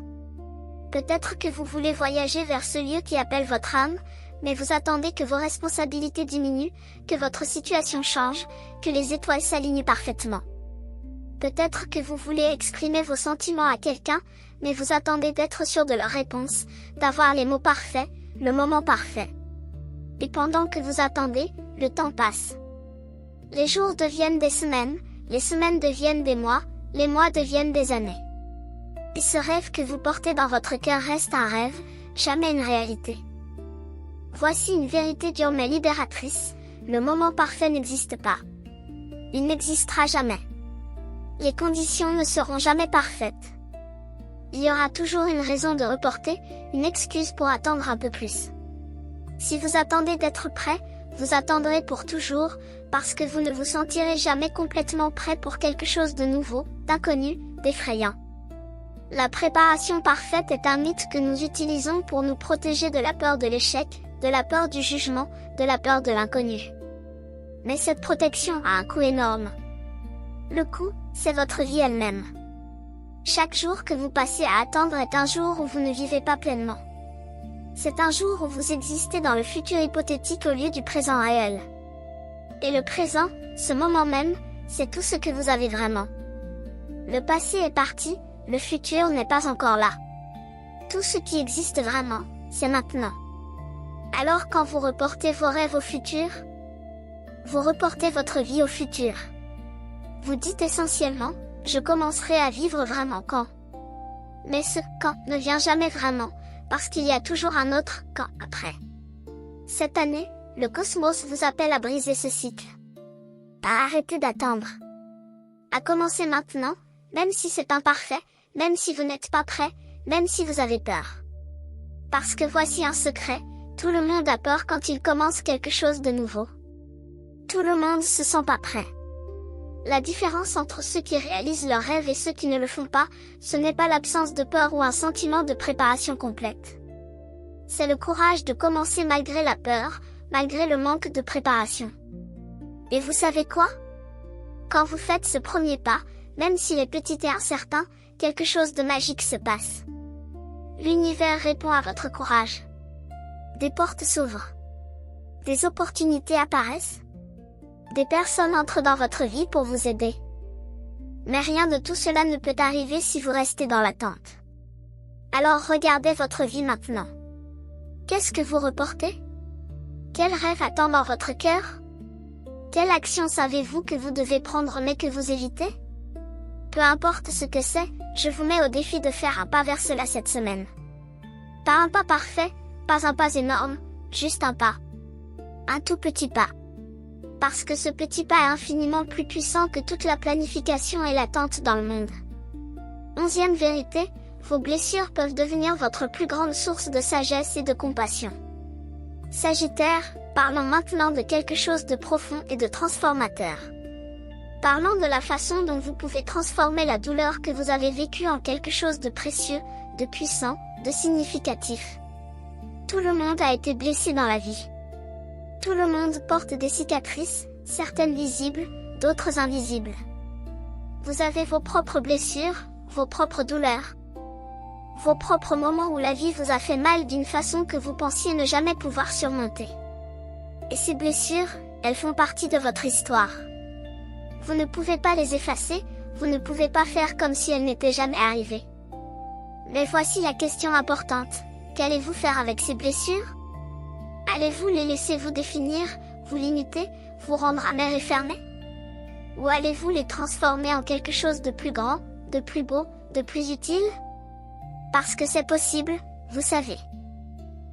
Peut-être que vous voulez voyager vers ce lieu qui appelle votre âme, mais vous attendez que vos responsabilités diminuent, que votre situation change, que les étoiles s'alignent parfaitement. Peut-être que vous voulez exprimer vos sentiments à quelqu'un, mais vous attendez d'être sûr de leur réponse, d'avoir les mots parfaits, le moment parfait. Et pendant que vous attendez, le temps passe. Les jours deviennent des semaines, les semaines deviennent des mois, les mois deviennent des années. Et ce rêve que vous portez dans votre cœur reste un rêve, jamais une réalité. Voici une vérité dure mais libératrice, le moment parfait n'existe pas. Il n'existera jamais. Les conditions ne seront jamais parfaites. Il y aura toujours une raison de reporter, une excuse pour attendre un peu plus. Si vous attendez d'être prêt, vous attendrez pour toujours, parce que vous ne vous sentirez jamais complètement prêt pour quelque chose de nouveau, d'inconnu, d'effrayant. La préparation parfaite est un mythe que nous utilisons pour nous protéger de la peur de l'échec, de la peur du jugement, de la peur de l'inconnu. Mais cette protection a un coût énorme. Le coût, c'est votre vie elle-même. Chaque jour que vous passez à attendre est un jour où vous ne vivez pas pleinement. C'est un jour où vous existez dans le futur hypothétique au lieu du présent réel. Et le présent, ce moment même, c'est tout ce que vous avez vraiment. Le passé est parti, le futur n'est pas encore là. Tout ce qui existe vraiment, c'est maintenant. Alors quand vous reportez vos rêves au futur, vous reportez votre vie au futur. Vous dites essentiellement, je commencerai à vivre vraiment quand. Mais ce « quand » ne vient jamais vraiment, parce qu'il y a toujours un autre quand après. Cette année, le cosmos vous appelle à briser ce cycle. À arrêter d'attendre. À commencer maintenant, même si c'est imparfait, même si vous n'êtes pas prêt, même si vous avez peur. Parce que voici un secret, tout le monde a peur quand il commence quelque chose de nouveau. Tout le monde se sent pas prêt. La différence entre ceux qui réalisent leurs rêves et ceux qui ne le font pas, ce n'est pas l'absence de peur ou un sentiment de préparation complète. C'est le courage de commencer malgré la peur, malgré le manque de préparation. Et vous savez quoi? Quand vous faites ce premier pas, même s'il est petit et incertain, quelque chose de magique se passe. L'univers répond à votre courage. Des portes s'ouvrent. Des opportunités apparaissent. Des personnes entrent dans votre vie pour vous aider. Mais rien de tout cela ne peut arriver si vous restez dans l'attente. Alors regardez votre vie maintenant. Qu'est-ce que vous reportez? Quel rêve attend dans votre cœur? Quelle action savez-vous que vous devez prendre mais que vous évitez? Peu importe ce que c'est, je vous mets au défi de faire un pas vers cela cette semaine. Pas un pas parfait, pas un pas énorme, juste un pas. Un tout petit pas. Parce que ce petit pas est infiniment plus puissant que toute la planification et l'attente dans le monde. 11e vérité, vos blessures peuvent devenir votre plus grande source de sagesse et de compassion. Sagittaire, parlons maintenant de quelque chose de profond et de transformateur. Parlons de la façon dont vous pouvez transformer la douleur que vous avez vécue en quelque chose de précieux, de puissant, de significatif. Tout le monde a été blessé dans la vie. Tout le monde porte des cicatrices, certaines visibles, d'autres invisibles. Vous avez vos propres blessures, vos propres douleurs. Vos propres moments où la vie vous a fait mal d'une façon que vous pensiez ne jamais pouvoir surmonter. Et ces blessures, elles font partie de votre histoire. Vous ne pouvez pas les effacer, vous ne pouvez pas faire comme si elles n'étaient jamais arrivées. Mais voici la question importante, qu'allez-vous faire avec ces blessures? Allez-vous les laisser vous définir, vous limiter, vous rendre amer et fermé? Ou allez-vous les transformer en quelque chose de plus grand, de plus beau, de plus utile? Parce que c'est possible, vous savez.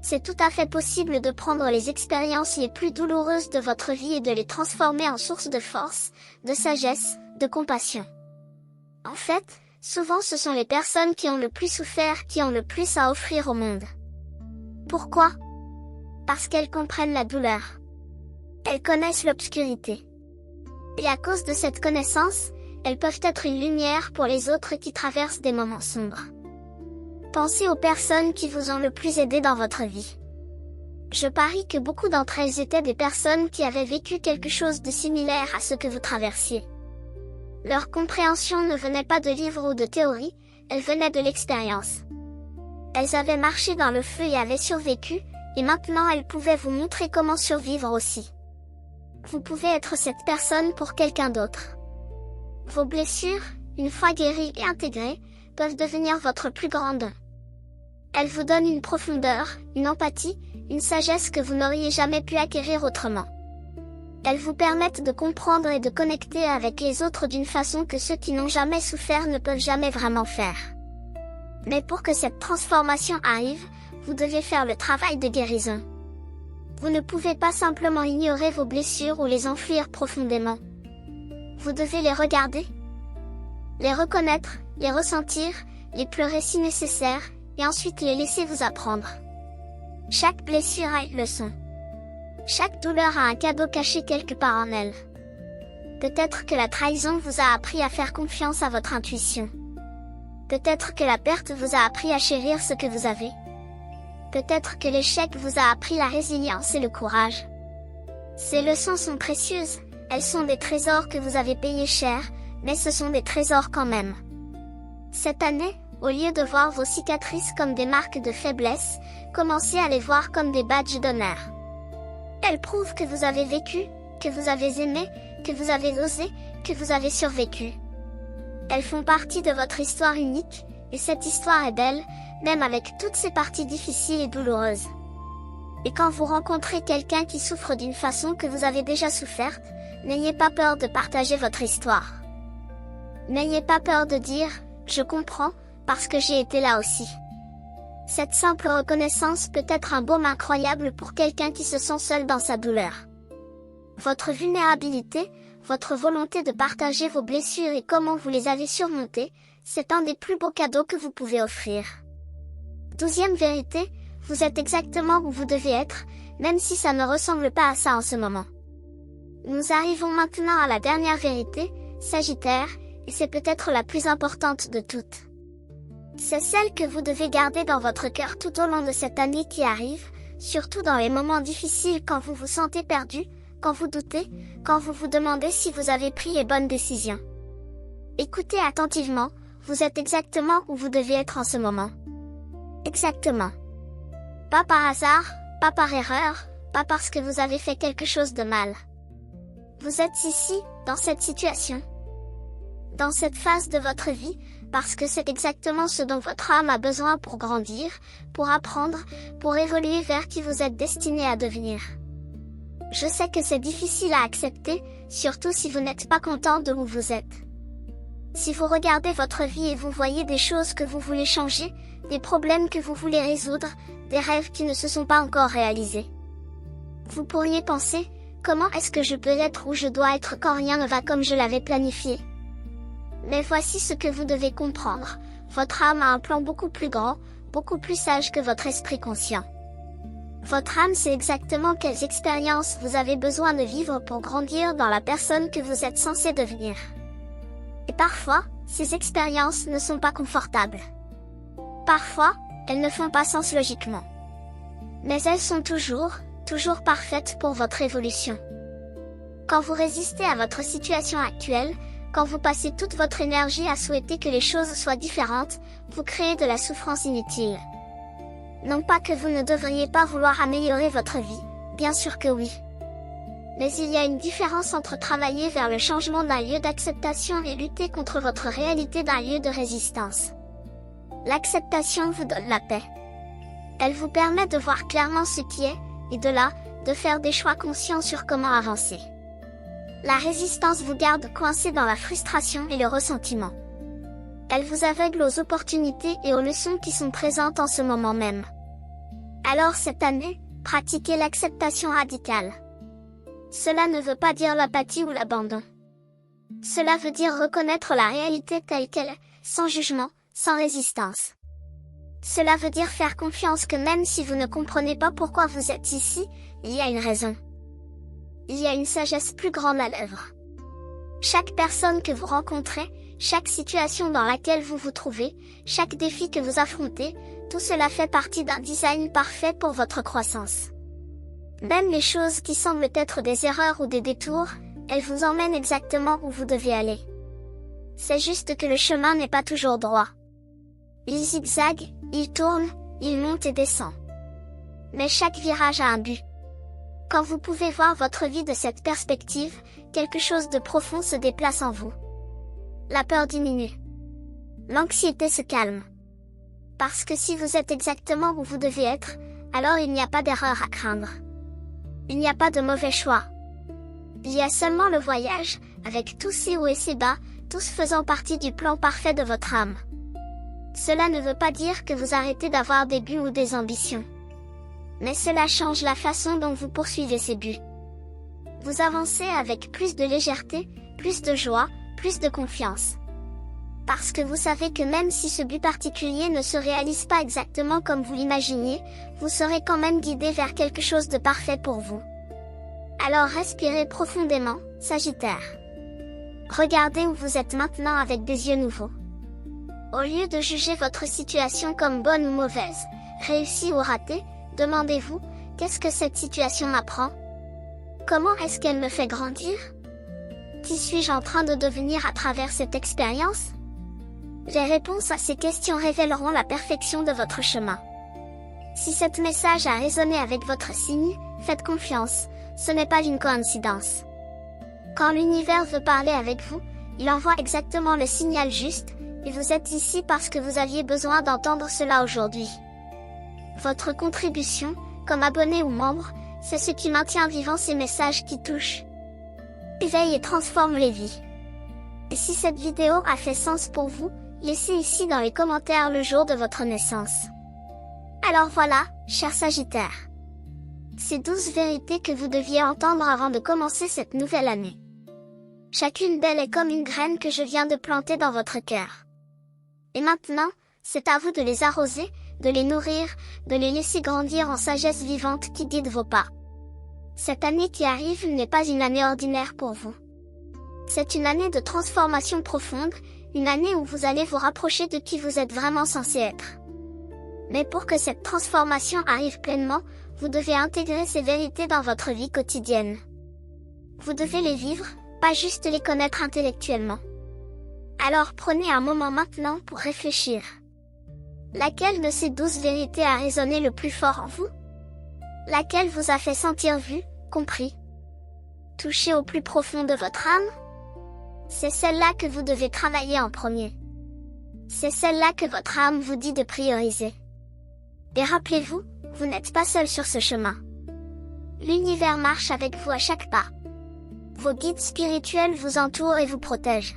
C'est tout à fait possible de prendre les expériences les plus douloureuses de votre vie et de les transformer en source de force, de sagesse, de compassion. En fait, souvent ce sont les personnes qui ont le plus souffert qui ont le plus à offrir au monde. Pourquoi? Parce qu'elles comprennent la douleur. Elles connaissent l'obscurité. Et à cause de cette connaissance, elles peuvent être une lumière pour les autres qui traversent des moments sombres. Pensez aux personnes qui vous ont le plus aidé dans votre vie. Je parie que beaucoup d'entre elles étaient des personnes qui avaient vécu quelque chose de similaire à ce que vous traversiez. Leur compréhension ne venait pas de livres ou de théories, elle venait de l'expérience. Elles avaient marché dans le feu et avaient survécu, et maintenant elles pouvaient vous montrer comment survivre aussi. Vous pouvez être cette personne pour quelqu'un d'autre. Vos blessures, une fois guéries et intégrées, peuvent devenir votre plus grand don. Elles vous donnent une profondeur, une empathie, une sagesse que vous n'auriez jamais pu acquérir autrement. Elles vous permettent de comprendre et de connecter avec les autres d'une façon que ceux qui n'ont jamais souffert ne peuvent jamais vraiment faire. Mais pour que cette transformation arrive, vous devez faire le travail de guérison. Vous ne pouvez pas simplement ignorer vos blessures ou les enfuir profondément. Vous devez les regarder, les reconnaître, les ressentir, les pleurer si nécessaire, et ensuite les laisser vous apprendre. Chaque blessure a une leçon. Chaque douleur a un cadeau caché quelque part en elle. Peut-être que la trahison vous a appris à faire confiance à votre intuition. Peut-être que la perte vous a appris à chérir ce que vous avez. Peut-être que l'échec vous a appris la résilience et le courage. Ces leçons sont précieuses, elles sont des trésors que vous avez payés cher, mais ce sont des trésors quand même. Cette année, au lieu de voir vos cicatrices comme des marques de faiblesse, commencez à les voir comme des badges d'honneur. Elles prouvent que vous avez vécu, que vous avez aimé, que vous avez osé, que vous avez survécu. Elles font partie de votre histoire unique, et cette histoire est belle, même avec toutes ces parties difficiles et douloureuses. Et quand vous rencontrez quelqu'un qui souffre d'une façon que vous avez déjà soufferte, n'ayez pas peur de partager votre histoire. N'ayez pas peur de dire « je comprends », parce que j'ai été là aussi. Cette simple reconnaissance peut être un baume incroyable pour quelqu'un qui se sent seul dans sa douleur. Votre vulnérabilité, votre volonté de partager vos blessures et comment vous les avez surmontées, c'est un des plus beaux cadeaux que vous pouvez offrir. 12e vérité, vous êtes exactement où vous devez être, même si ça ne ressemble pas à ça en ce moment. Nous arrivons maintenant à la dernière vérité, Sagittaire, et c'est peut-être la plus importante de toutes. C'est celle que vous devez garder dans votre cœur tout au long de cette année qui arrive, surtout dans les moments difficiles quand vous vous sentez perdu, quand vous doutez, quand vous vous demandez si vous avez pris les bonnes décisions. Écoutez attentivement, vous êtes exactement où vous devez être en ce moment. Exactement. Pas par hasard, pas par erreur, pas parce que vous avez fait quelque chose de mal. Vous êtes ici, dans cette situation. Dans cette phase de votre vie, parce que c'est exactement ce dont votre âme a besoin pour grandir, pour apprendre, pour évoluer vers qui vous êtes destiné à devenir. Je sais que c'est difficile à accepter, surtout si vous n'êtes pas content de où vous êtes. Si vous regardez votre vie et vous voyez des choses que vous voulez changer, des problèmes que vous voulez résoudre, des rêves qui ne se sont pas encore réalisés. Vous pourriez penser, comment est-ce que je peux être où je dois être quand rien ne va comme je l'avais planifié? Mais voici ce que vous devez comprendre, votre âme a un plan beaucoup plus grand, beaucoup plus sage que votre esprit conscient. Votre âme sait exactement quelles expériences vous avez besoin de vivre pour grandir dans la personne que vous êtes censé devenir. Et parfois, ces expériences ne sont pas confortables. Parfois, elles ne font pas sens logiquement. Mais elles sont toujours parfaites pour votre évolution. Quand vous résistez à votre situation actuelle, quand vous passez toute votre énergie à souhaiter que les choses soient différentes, vous créez de la souffrance inutile. Non pas que vous ne devriez pas vouloir améliorer votre vie, bien sûr que oui. Mais il y a une différence entre travailler vers le changement d'un lieu d'acceptation et lutter contre votre réalité d'un lieu de résistance. L'acceptation vous donne la paix. Elle vous permet de voir clairement ce qui est, et de là, de faire des choix conscients sur comment avancer. La résistance vous garde coincé dans la frustration et le ressentiment. Elle vous aveugle aux opportunités et aux leçons qui sont présentes en ce moment même. Alors cette année, pratiquez l'acceptation radicale. Cela ne veut pas dire l'apathie ou l'abandon. Cela veut dire reconnaître la réalité telle qu'elle est, sans jugement, sans résistance. Cela veut dire faire confiance que même si vous ne comprenez pas pourquoi vous êtes ici, il y a une raison. Il y a une sagesse plus grande à l'œuvre. Chaque personne que vous rencontrez, chaque situation dans laquelle vous vous trouvez, chaque défi que vous affrontez, tout cela fait partie d'un design parfait pour votre croissance. Même les choses qui semblent être des erreurs ou des détours, elles vous emmènent exactement où vous devez aller. C'est juste que le chemin n'est pas toujours droit. Il zigzague, il tourne, il monte et descend. Mais chaque virage a un but. Quand vous pouvez voir votre vie de cette perspective, quelque chose de profond se déplace en vous. La peur diminue. L'anxiété se calme. Parce que si vous êtes exactement où vous devez être, alors il n'y a pas d'erreur à craindre. Il n'y a pas de mauvais choix. Il y a seulement le voyage, avec tous ses hauts et ses bas, tous faisant partie du plan parfait de votre âme. Cela ne veut pas dire que vous arrêtez d'avoir des buts ou des ambitions. Mais cela change la façon dont vous poursuivez ces buts. Vous avancez avec plus de légèreté, plus de joie, plus de confiance. Parce que vous savez que même si ce but particulier ne se réalise pas exactement comme vous l'imaginiez, vous serez quand même guidé vers quelque chose de parfait pour vous. Alors respirez profondément, Sagittaire. Regardez où vous êtes maintenant avec des yeux nouveaux. Au lieu de juger votre situation comme bonne ou mauvaise, réussie ou ratée, demandez-vous, qu'est-ce que cette situation m'apprend? Comment est-ce qu'elle me fait grandir? Qui suis-je en train de devenir à travers cette expérience? Les réponses à ces questions révéleront la perfection de votre chemin. Si cet message a résonné avec votre signe, faites confiance, ce n'est pas une coïncidence. Quand l'univers veut parler avec vous, il envoie exactement le signal juste, et vous êtes ici parce que vous aviez besoin d'entendre cela aujourd'hui. Votre contribution, comme abonné ou membre, c'est ce qui maintient vivant ces messages qui touchent, éveillent et transforment les vies. Et si cette vidéo a fait sens pour vous, laissez ici dans les commentaires le jour de votre naissance. Alors voilà, cher Sagittaire. Ces 12 vérités que vous deviez entendre avant de commencer cette nouvelle année. Chacune d'elles est comme une graine que je viens de planter dans votre cœur. Et maintenant, c'est à vous de les arroser, de les nourrir, de les laisser grandir en sagesse vivante qui guide vos pas. Cette année qui arrive n'est pas une année ordinaire pour vous. C'est une année de transformation profonde, une année où vous allez vous rapprocher de qui vous êtes vraiment censé être. Mais pour que cette transformation arrive pleinement, vous devez intégrer ces vérités dans votre vie quotidienne. Vous devez les vivre, pas juste les connaître intellectuellement. Alors prenez un moment maintenant pour réfléchir. Laquelle de ces 12 vérités a résonné le plus fort en vous? Laquelle vous a fait sentir vu, compris, touché au plus profond de votre âme? C'est celle-là que vous devez travailler en premier. C'est celle-là que votre âme vous dit de prioriser. Et rappelez-vous, vous n'êtes pas seul sur ce chemin. L'univers marche avec vous à chaque pas. Vos guides spirituels vous entourent et vous protègent.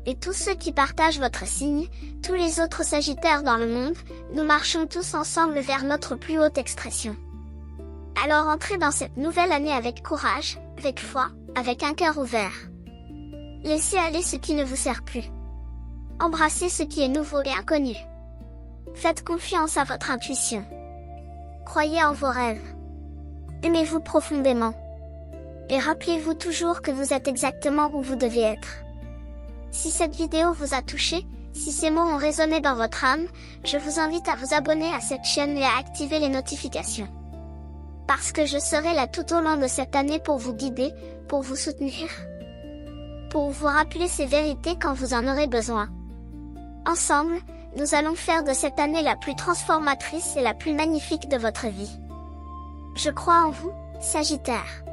Et tous ceux qui partagent votre signe, tous les autres Sagittaires dans le monde, nous marchons tous ensemble vers notre plus haute expression. Alors entrez dans cette nouvelle année avec courage, avec foi, avec un cœur ouvert. Laissez aller ce qui ne vous sert plus. Embrassez ce qui est nouveau et inconnu. Faites confiance à votre intuition. Croyez en vos rêves. Aimez-vous profondément. Et rappelez-vous toujours que vous êtes exactement où vous devez être. Si cette vidéo vous a touché, si ces mots ont résonné dans votre âme, je vous invite à vous abonner à cette chaîne et à activer les notifications. Parce que je serai là tout au long de cette année pour vous guider, pour vous soutenir, pour vous rappeler ces vérités quand vous en aurez besoin. Ensemble, nous allons faire de cette année la plus transformatrice et la plus magnifique de votre vie. Je crois en vous, Sagittaire.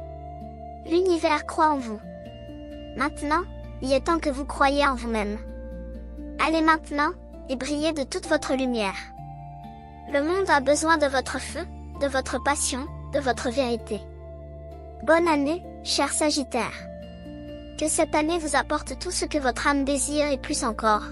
L'univers croit en vous. Maintenant, il est temps que vous croyiez en vous-même. Allez maintenant, et brillez de toute votre lumière. Le monde a besoin de votre feu, de votre passion, de votre vérité. Bonne année, cher Sagittaire. Que cette année vous apporte tout ce que votre âme désire et plus encore.